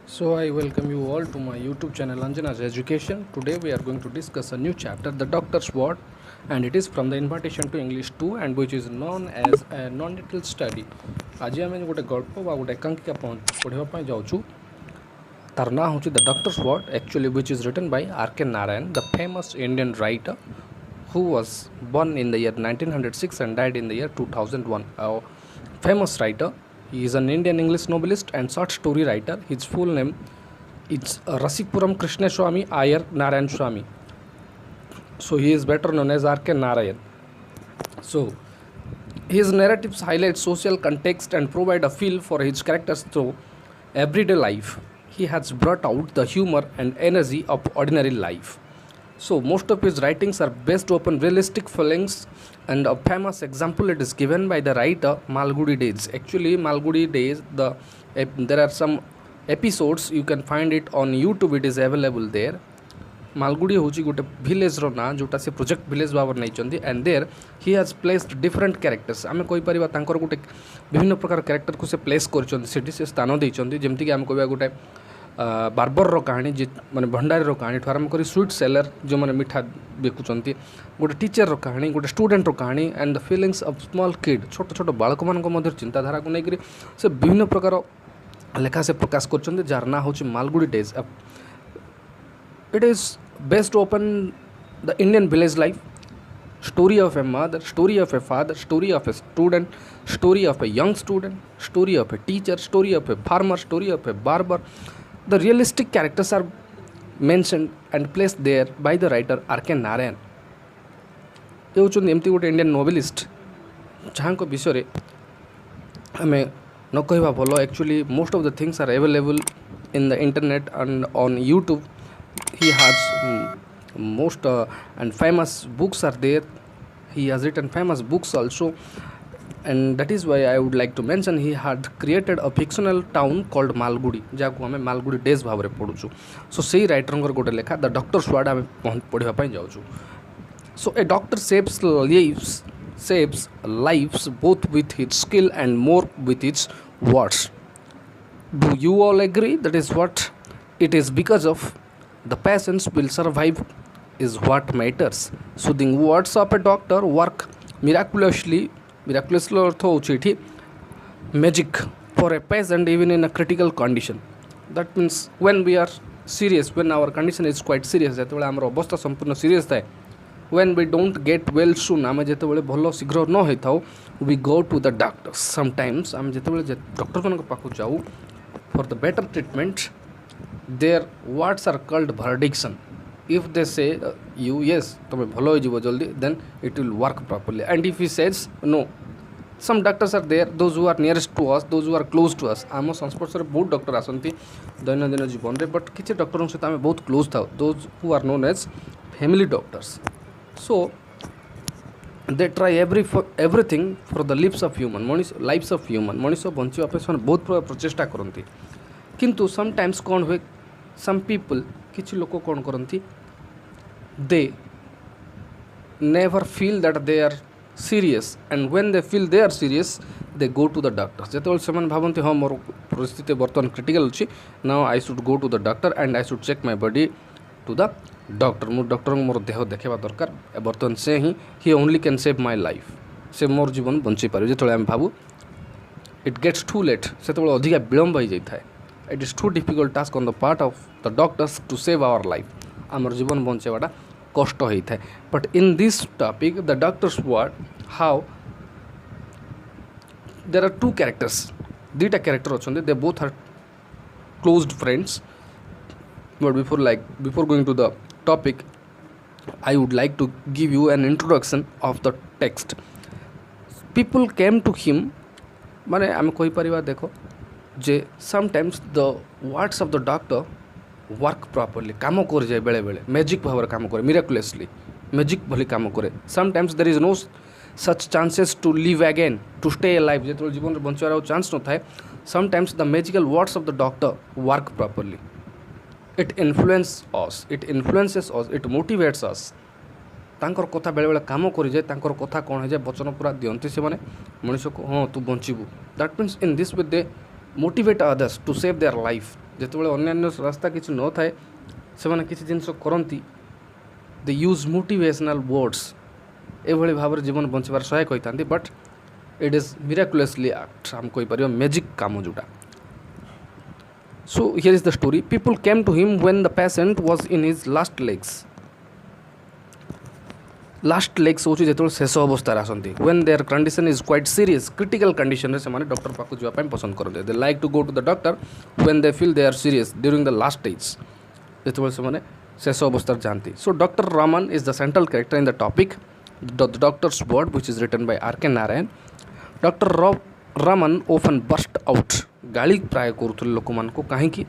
So I welcome you all to my YouTube channel Anjanas Education. Today we are going to discuss a new chapter, The Doctor's Ward, and it is from the Invitation to English 2 and which is known as a non-detailed study. आज आम गोटे गल्प बा गोटे एकांकिका पढ़ापी जाऊँ तार ना हूँ the doctor's word actually which is written by R.K. Narayan, the famous Indian writer who was born in the year 1906 and died in the year 2001. A famous writer. He is an Indian English novelist and short story writer. His full name is Rasikuram Krishna Swami Iyer Narayan Swami. So he is better known as R.K. Narayan. So his narratives highlight social context and provide a feel for his characters through everyday life. He has brought out the humor and energy of ordinary life. So most of his writings are based upon realistic feelings, and a famous example it is given by the writer Malgudi Days. Actually, Malgudi Days, there are some episodes you can find it on YouTube. It is available there. Malgudi होची गोटे village रो ना जोटा से project village भावर नहीं and there he has placed different characters आम कही परिबा तांकर गोटे विभिन्न प्रकार कैरेक्टर को से प्लेस करछन्ती सेठी से स्थान देइछन्ती जेमति कि आम कहबा गोटे बार्बर रो कहानी जे माने भंडारी रो कहानी ठू आरंभ करी स्वीट सेलर जो माने मिठा बेकुचंती गोटे टीचर रो कहानी गोटे स्टूडेंट रो कहानी and the feelings of small kid छोट छोट बालक मान मध्य चिंताधारा को लेकर से विभिन्न प्रकार लेखा से प्रकाश करछन्ती जार ना होची Malgudi days. It is based upon the Indian village life, story of a mother, story of a father, story of a student, story of a young student, story of a teacher, story of a farmer, story of a barber. The realistic characters are mentioned and placed there by the writer R.K. Narayan. ये होचुन एमती गोटे Indian novelist जहाँ को विषय आम न कहवा भल. Actually most of the things are available in the internet and on YouTube. He has most and famous books are there. He has written famous books also, and that is why I would like to mention he had created a fictional town called Malgudi जहाँ आम Malgudi days भाव में पढ़ुचु. सो से writer गोटे लेखा the doctor's word आम पढ़ापी जाऊँ. सो ए doctor saves lives both with his skill and more with his words. Do you all agree that is what it is? Because of the patients will survive is what matters. Soothing words of a doctor work miraculously अर्थ होची magic for a patient even in a critical condition. That means when we are serious, when our condition is quite serious, जेतेबेले हमर अवस्था संपूर्ण serious थाए, when we don't get well soon, आम जेतेबेले भल शीघ्र न होई थाउ, we go to the doctors. Sometimes आम जेतेबेले डॉक्टर मन पाखु जाऊ for the better treatment, their words are called verdiction. If they say you yes तुम भल हो जल्दी, then it will work properly. And if he says no, some doctors are there, those who are nearest to us, those who are close to us. आम संस्पर्श में बहुत doctor आसती दैनंदिन जीवन में, बट किसी डॉक्टर सहित आम बहुत क्लोज था, those who are known as family doctors. So they try everything for the lives of human Manish बंचा बहुत प्रचेषा करती. किंतु समटाइम्स कौन हुए, सम पीपल किसी लोग कौन करती, they never feel that they are serious, and when they feel they are serious they go to the doctor. जो से भावती हाँ मोर परिस्थिति बर्तमान क्रिटिकल अच्छी, now I should go to the doctor and I should check my body to the doctor. मो doctor मोर देह देखा दरकार. बर्तमान से ही only can save my life, से मोर जीवन बंचाई पारे. जो आम भावु इट गेट्स टू लेट, से अधिका विलम्ब हो जाए. It is too difficult task on the part of the doctors to save our life. आमर जीवन बंचाइवाटा कष्ट होता है. But in this topic, the doctor's word, how there are two characters. दुईटा character अच्छे, they both are closed friends. But before going to the topic, I would like to give you an introduction of the text. People came to him, माने आम कही परिबा देखो जे sometimes the words of the doctor work properly, काम कर जाए बेले बेले मैजिक भाव काम करे, मिराकुलसली मैजिक भली काम करे. Sometimes there is no such chances to live again, to stay alive, जो जीवन में बंचार चांस न थाए. Sometimes the magical words of the doctor work properly. It influences us, it motivates us. तांकर कथा बेले बेले काम कर जाए, तांकर कथा कौन हो जाए, वचन पूरा दियंती से माने मनुष्य को हाँ तू बंचबू. That means in this way they motivate others to save their life. ଯେତେବେଳେ ଅନ୍ୟାନ୍ୟ ରାସ୍ତା କିଛି ନଥାଏ ସେମାନେ କିଛି ଜିନିଷ କରନ୍ତି, ଦେ ୟୁଜ୍ ମୋଟିଭେସନାଲ୍ ୱାର୍ଡ଼ସ୍, ଏଭଳି ଭାବରେ ଜୀବନ ବଞ୍ଚିବାର ସହାୟକ ହୋଇଥାନ୍ତି। ବଟ୍ ଇଟ୍ ଇଜ୍ ମିରାକୁଲସଲି ଆକ୍ଟ, ଆମେ କହିପାରିବା ମ୍ୟାଜିକ୍ କାମ ଯେଉଁଟା। So here is the story. People came to him when the patient was in his last legs. Last legs ହେଉଛି ଯେତେବେଳେ ଶେଷ ଅବସ୍ଥାରେ ଆସନ୍ତି, when their condition is quite serious, critical conditionରେ ସେମାନେ ଡକ୍ଟର ପାଖକୁ ଯିବା ପାଇଁ ପସନ୍ଦ କରନ୍ତି। They like to go to the doctor when they feel they are serious during the last stage, ଯେତେବେଳେ ସେମାନେ ଶେଷ ଅବସ୍ଥାରେ ଯାଆନ୍ତି। So Dr. Raman is the central character in the topic, the doctor's word, which is written by R.K. Narayan. Dr. Raman often burst out, ଗାଳି ପ୍ରାୟ କରୁଥିଲେ ଲୋକମାନଙ୍କୁ, କାହିଁକି?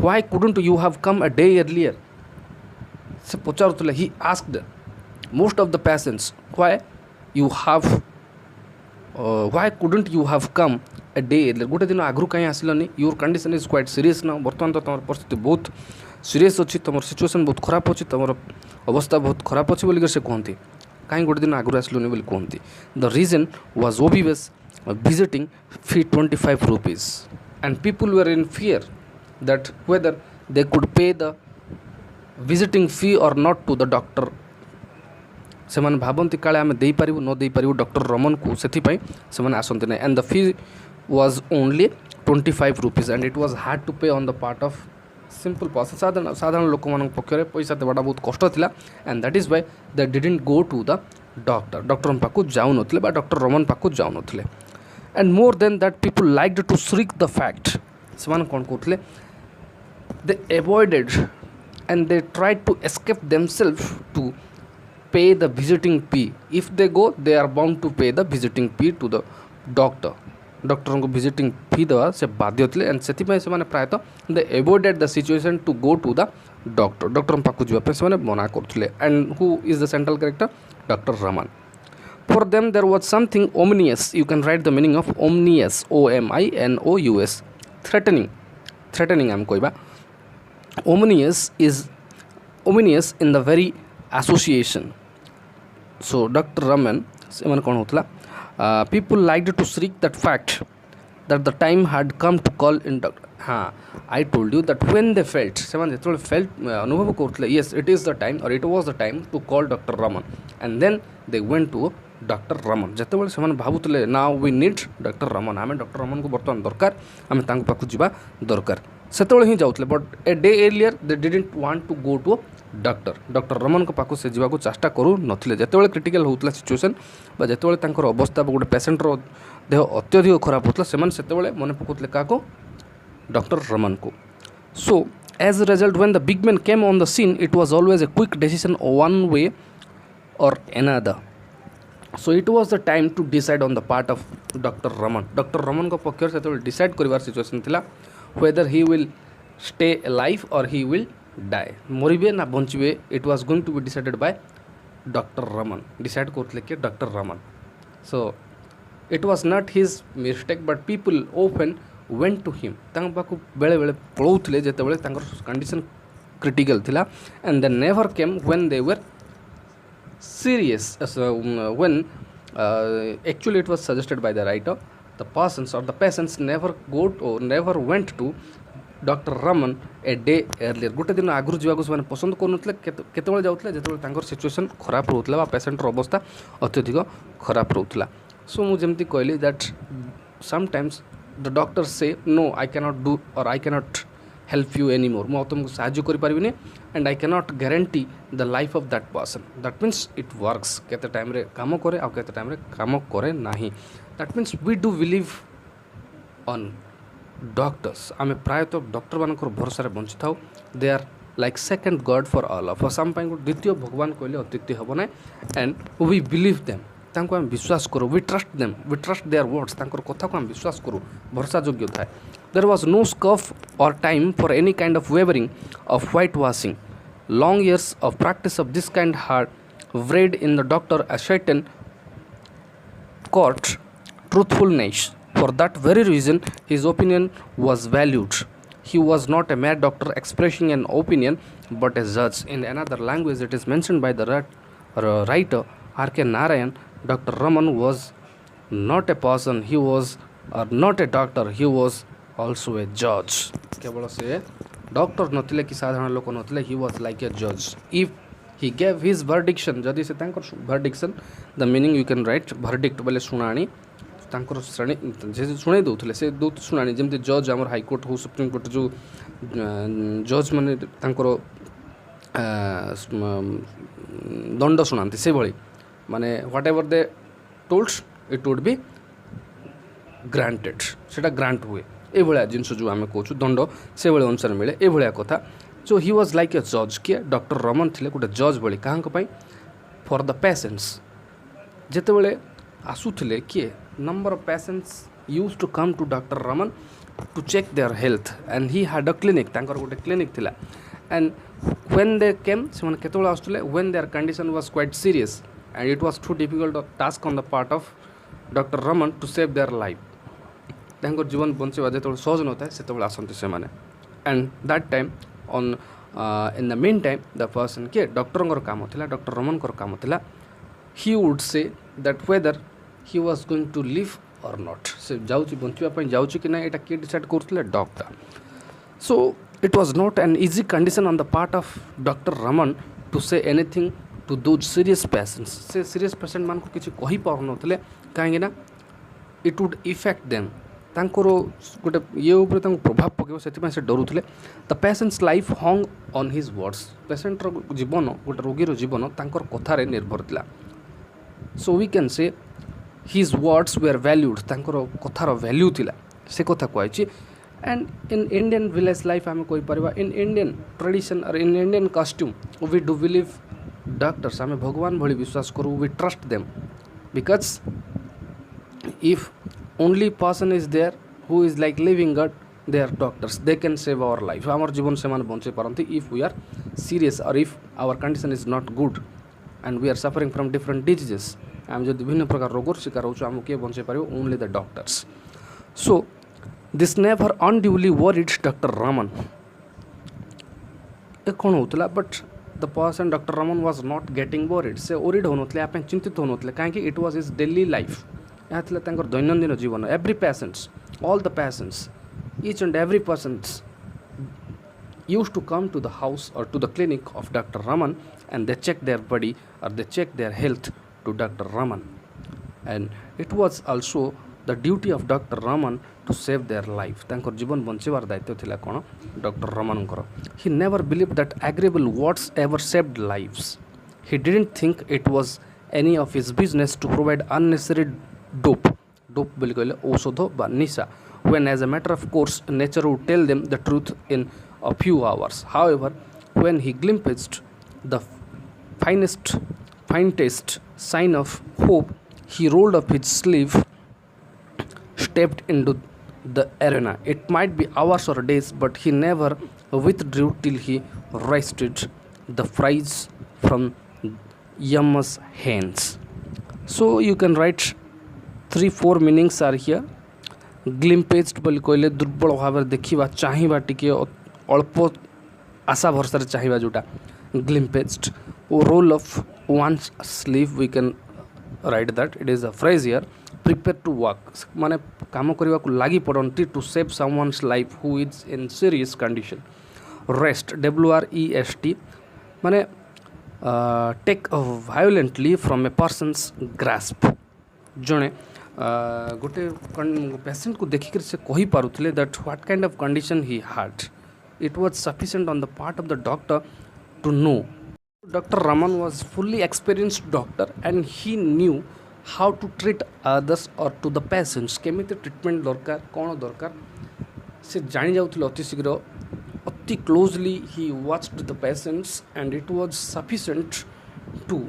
Why couldn't you have come a day earlier? ସେ ପଚାରୁଥିଲେ, he asked most of the patients, why couldn't you have come a day earlier? ଗୋଟେ ଦିନ ଆଗରୁ କାହିଁ ଆସିଲନି? your condition is quite serious now, ବର୍ତ୍ତମାନ ତ ତୁମର ପରିସ୍ଥିତି ବହୁତ ସିରିୟସ୍ ଅଛି, ତୁମର ସିଚୁଏସନ୍ ବହୁତ ଖରାପ ଅଛି, ତୁମର ଅବସ୍ଥା ବହୁତ ଖରାପ ଅଛି ବୋଲିକି ସେ କୁହନ୍ତି। କାହିଁ ଗୋଟେ ଦିନ ଆଗରୁ ଆସିଲନି ବୋଲି କୁହନ୍ତି। the reason was obvious, visiting fee 25 rupees, and people were in fear that whether they could pay the visiting fee or not to the doctor. ସେମାନେ ଭାବନ୍ତି କାଳେ ଆମେ ଦେଇପାରିବୁ ନ ଦେଇପାରିବୁ ଡକ୍ଟର ରମନକୁ, ସେଥିପାଇଁ ସେମାନେ ଆସନ୍ତି ନାହିଁ। and the fee was only 25 rupees and it was hard to pay on the part of simple person, ସାଧାରଣ ଲୋକମାନଙ୍କ ପକ୍ଷରେ ପଇସା ଦେବାଟା ବହୁତ କଷ୍ଟ ଥିଲା। and that is why they didn't go to the doctor, ଡକ୍ଟରଙ୍କ ପାଖକୁ ଯାଉନଥିଲେ ବା ଡକ୍ଟର ରମନ ପାଖକୁ ଯାଉନଥିଲେ। and more than that, people liked to shirk the fact, ସେମାନେ କ'ଣ କରୁଥିଲେ, they avoided and they tried to escape themselves to pay the visiting fee. if they go, they are bound to pay the visiting fee to the doctor, ଡକ୍ଟରଙ୍କୁ visiting fee ଦେବା ସେ ବାଧ୍ୟ ଥିଲେ। and ସେଥିପାଇଁ ସେମାନେ ପ୍ରାୟତଃ they avoided the situation to go to the doctor, ଡକ୍ଟରଙ୍କ ପାଖକୁ ଯିବା ପାଇଁ ସେମାନେ ମନା କରୁଥିଲେ। and who is the central character? Dr. Raman. For them there was something ominous, you can write the meaning of ominous, ominous, threatening ଆମେ କହିବା। ominous in the very association. so Dr. Raman ସେମାନେ କ'ଣ ହେଉଥିଲା, people liked to shirk that fact that the time had come to call in doctor. I told you that when they felt, ସେମାନେ ଯେତେବେଳେ ଅନୁଭବ କରୁଥିଲେ, yes it is the time or it was the time to call Dr. Raman, and then they went to Dr. Raman, ଯେତେବେଳେ ସେମାନେ ଭାବୁଥିଲେ now we need Dr. Raman, ଆମେ doctor ରମନକୁ ବର୍ତ୍ତମାନ ଦରକାର, ଆମେ ତାଙ୍କ ପାଖକୁ ଯିବା ଦରକାର, ସେତେବେଳେ ହିଁ ଯାଉଥିଲେ। But a day earlier they didn't want to go to doctor ରମନଙ୍କ ପାଖକୁ ସେ ଯିବାକୁ ଚେଷ୍ଟା କରୁନଥିଲେ। ଯେତେବେଳେ କ୍ରିଟିକାଲ୍ ହେଉଥିଲା ସିଚୁଏସନ୍ ବା ଯେତେବେଳେ ତାଙ୍କର ଅବସ୍ଥା ବା ଗୋଟେ ପେସେଣ୍ଟର ଦେହ ଅତ୍ୟଧିକ ଖରାପ ହେଉଥିଲା, ସେମାନେ ସେତେବେଳେ ମନେ ପକାଉଥିଲେ କାହାକୁ? Doctor ରମନକୁ। so as a result, when the big man came on the scene, it was always a quick decision one way or another. so it was the time to decide on the part of Dr. Raman. Dr. Ramanଙ୍କ ପକ୍ଷରେ ସେତେବେଳେ decide କରିବାର situation ଥିଲା, whether he will stay alive or he will die, ମରିବେ ନା ବଞ୍ଚିବେ। it was going to be decided by Dr. Raman, decide କରୁଥିଲେ କି Dr. Raman। so it was not his mistake, but people often went to him, ତାଙ୍କ ପାଖକୁ ବେଳେବେଳେ ପଳାଉଥିଲେ ଯେତେବେଳେ ତାଙ୍କର କଣ୍ଡିସନ୍ କ୍ରିଟିକାଲ୍ ଥିଲା। and they never came when they were serious, when actually it was suggested by the writer, the persons or the patients never went to Dr. Raman a day earlier, ଗୋଟେ ଦିନ ଆଗରୁ ଯିବାକୁ ସେମାନେ ପସନ୍ଦ କରୁନଥିଲେ। କେତେବେଳେ ଯାଉଥିଲେ? ଯେତେବେଳେ ତାଙ୍କର ସିଚୁଏସନ୍ ଖରାପ ରହୁଥିଲା ବା ପେସେଣ୍ଟର ଅବସ୍ଥା ଅତ୍ୟଧିକ ଖରାପ ରହୁଥିଲା। so ମୁଁ ଯେମିତି କହିଲି that sometimes the doctors say no, I cannot do or I cannot help you anymore, ମୁଁ ଆଉ ତୁମକୁ ସାହାଯ୍ୟ କରିପାରିବିନି, and I cannot guarantee the life of that person. that means it works, କେତେ ଟାଇମ୍ରେ କାମ କରେ ଆଉ କେତେ ଟାଇମ୍ରେ କାମ କରେ ନାହିଁ। that means we do believe on doctors, ଆମେ ପ୍ରାୟତଃ ଡକ୍ଟରମାନଙ୍କର ଭରସାରେ ବଞ୍ଚିଥାଉ। they are like second god for all of us, ଆମ ପାଇଁ ଦ୍ୱିତୀୟ ଭଗବାନ କହିଲେ ଅତ୍ୟୁକ୍ତି ହେବ ନାହିଁ। and we believe them, ତାଙ୍କୁ ଆମେ ବିଶ୍ୱାସ କରୁ, we trust them, we trust their words, ତାଙ୍କର କଥାକୁ ଆମେ ବିଶ୍ୱାସ କରୁ, ଭରସା ଯୋଗ୍ୟ ଥାଏ। there was no scope or time for any kind of wavering of whitewashing. long years of practice of this kind had bred in the doctor a certain court truthfulness. for that very reason his opinion was valued. he was not a mere doctor expressing an opinion but a judge. in another language it is mentioned by the writer R.K. Narayan, Dr. Raman was not a person, he was not a doctor, he was also a judge. केवल से doctor नथिले कि साधारण लोक नथिले, he was like a judge. If he gave his verdiction, जदि से तांकर verdiction, the meaning you can write verdict बोले शुणाणी, तांकर श्रेणी जे शुणाई दउथले से दो शुणाणी, जेमति जज हमर हाई कोर्ट हो सुप्रीम कोर्ट जो जज माने तांकर दंड शुणाती से भली माने whatever they tolds it would be granted, सेटा ग्रांट हुए ए भलिया जिनस जो आम कहूँ दंड से भली अनुसार मिले ए भलिया कथा. सो ही वाज लाइक ए जज. किए डॉक्टर रमन थिले गोटे जज भली काहां फॉर द पेशेंट्स. जेतेबेले आसुथिले किए number of patients use to come to doctor Raman to check their health and he had a clinic. तांकर गोटे क्लिनिक थिला एंड व्हेन दे केम से माने केतेबेले आसुथिले when their condition was quite serious and it was too difficult task on the part of doctor Raman to save their life. तांकर जीवन बंचवा जो सहज न था से आसती से मैंने and that time on in the mean time the person किए डॉक्टर काम था, डॉक्टर रमन काम था, he would say that whether he was going to live or not. से जाऊँगी बंचापी जाऊँगी कि ना यहाँ किए डिसाइड करते doctor. So it was not an easy condition on the part of doctor Raman to say anything to those serious patients. से serious patient मान को किसी कही पार नथिले कहीं इट वुड इफेक्ट देम. तांकर गोटे ये ऊपर प्रभाव पकेब से डरुले. The patients life hung on his words. पेशेंटर जीवन गोटे रोगीर जीवन तांकर कथार निर्भर थिला. So we can say his words were valued. तांकर कथार वैल्यू थिला से कथा कहछि. And in Indian village life आम कहीपर इन इंडियन ट्रेडिशन और in Indian costume we do believe doctors. आम भगवान भली विश्वास करूँ. We trust them because if only person is there who is like living God, they are doctors, they can save our life. आमर जीवन से माने बंचे पारंती if we are serious or if our condition is not good and we are suffering from different diseases. आम जब विभिन्न प्रकार रोगर शिकार होछु आम के बंचे पारिबो only the doctors. So this never unduly worried Dr. Raman. ए कोन होतला but the person Dr. Raman was not getting worried. से worried होनथले आपन चिंतित होनथले काहे कि it was his daily life. यहाँ थिला तांकर दैनन्दिन जीवन. Every patients all the patients each and every persons use to come to the house और to the clinic of doctor Raman and they check their body और they check their health to doctor Raman. And it was also the duty of doctor Raman to save their life. तांकर जीवन बंचेबार दायित्व थिला कोन doctor रमनकर. He never believe that agreeable words ever saved lives. He didn't think it was any of his business to provide unnecessary dope बोली कहले औषध बा निशा when as a matter of course nature would tell them the truth in a few hours. However, when he glimpsed the faintest sign of hope, he rolled up his sleeve, stepped into the arena. It might be hours or days, but he never withdrew till he wrested the prize from Yama's hands. So you can write 3-4 meanings are here. Glimpsed बोली कहले दुर्बल भाव देखा चाहिए T अल्प आशा भरसा चाहिए जोटा glimpsed. Roll of one sleeve we can write that it is a phrase here. Prepare to work माने काम करने को लगी पड़ती to save someone's life who is in serious condition. Wrest WREST माने take violently from a person's grasp. जड़े गोटे patient को देखिक से कही पारुले that what kind of condition he had. It was sufficient on the part of the doctor to no. Doctor Raman was fully experienced doctor and he knew how to treat others or to the patients. केमिति treatment दरकार कौन दरकार से जानी जाउथिले अति शीघ्र अति closely. He watched the patients and it was sufficient to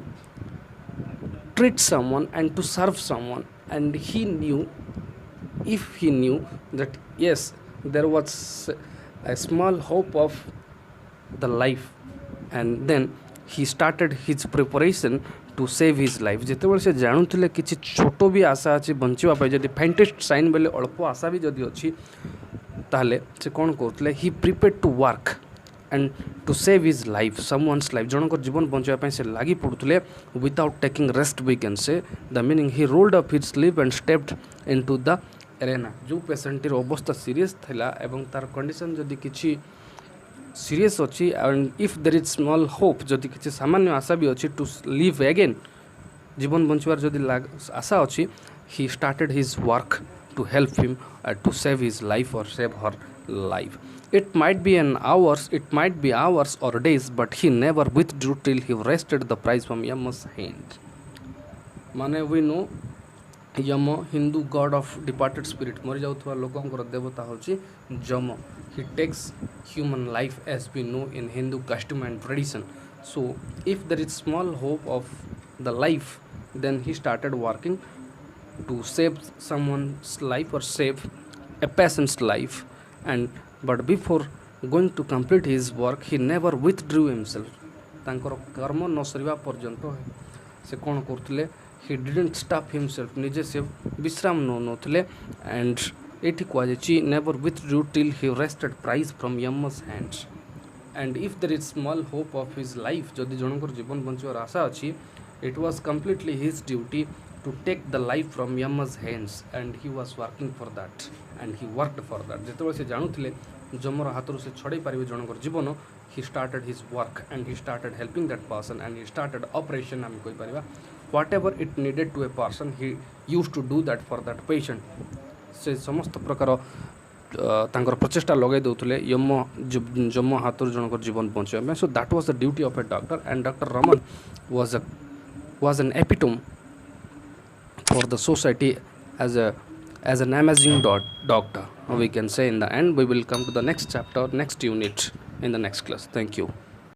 treat someone and to serve someone, and he knew that yes, there was a small hope of the life, and then he started his preparation to save his life. जेतेबेले से जानूले कि छोट भी आशा अच्छी बंचापी जब फाइंटेस्ट sign बेले अल्प आशा भी जदि अच्छी ताहले से कौन करते ही prepare to work and to save his life, someone's life. जनकर जीवन बंचापी से लगी पड़ुले without taking rest, we can say. The meaning, he rolled up his sleeve and stepped into the arena जो पेसेंटर अवस्था सीरीयस थिला एवं तार कंडीशन जदि किछि सीरीयस अच्छी and if there is small hope जदि किछि सामान्य आशा भी अच्छी टू लिव अगेन जीवन बंचवार जदि आशा अच्छी he started his work to help him to save his life or save her life. It might be hours or days, but he never withdrew till he wrested the prize from Yama's hand. माने we know Yam Hindu god of departed spirit मरी जाउथवा लोकंकर देवता होची Yam he takes human life as we know in Hindu custom and tradition so if there is small hope of the life then he started working to save someone's life or save a patient's life but before going to complete his work he never withdrew himself तांकर कर्म न सरिबा पर्यंत से कोन करथले he didn't stop himself निजे से विश्राम न नथले and एठी को जे never withdrew till he wrested prize from Yama's hands and if there is small hope of his life जदि जनकर जीवन बंचवार आशा अछि it was completely his duty to take the life from Yama's hands and he was working for that and he worked for that जेतबे से जानुथिले जमर हाथरु से छड़े पारिबे जनकर जीवन he started his work and he started helping that person and he started operation हम कोइ परिबा whatever it needed to a person he used to do that for that patient से समस्त प्रकार तांकर प्रचेष्टा लगे दउथले जम हाथरु जनकर जीवन बंचाबे so that was the duty of a doctor and Dr. Raman was an epitome for the society as an amazing doctor we can say. In the end we will come to the next chapter, next unit in the next class. Thank you.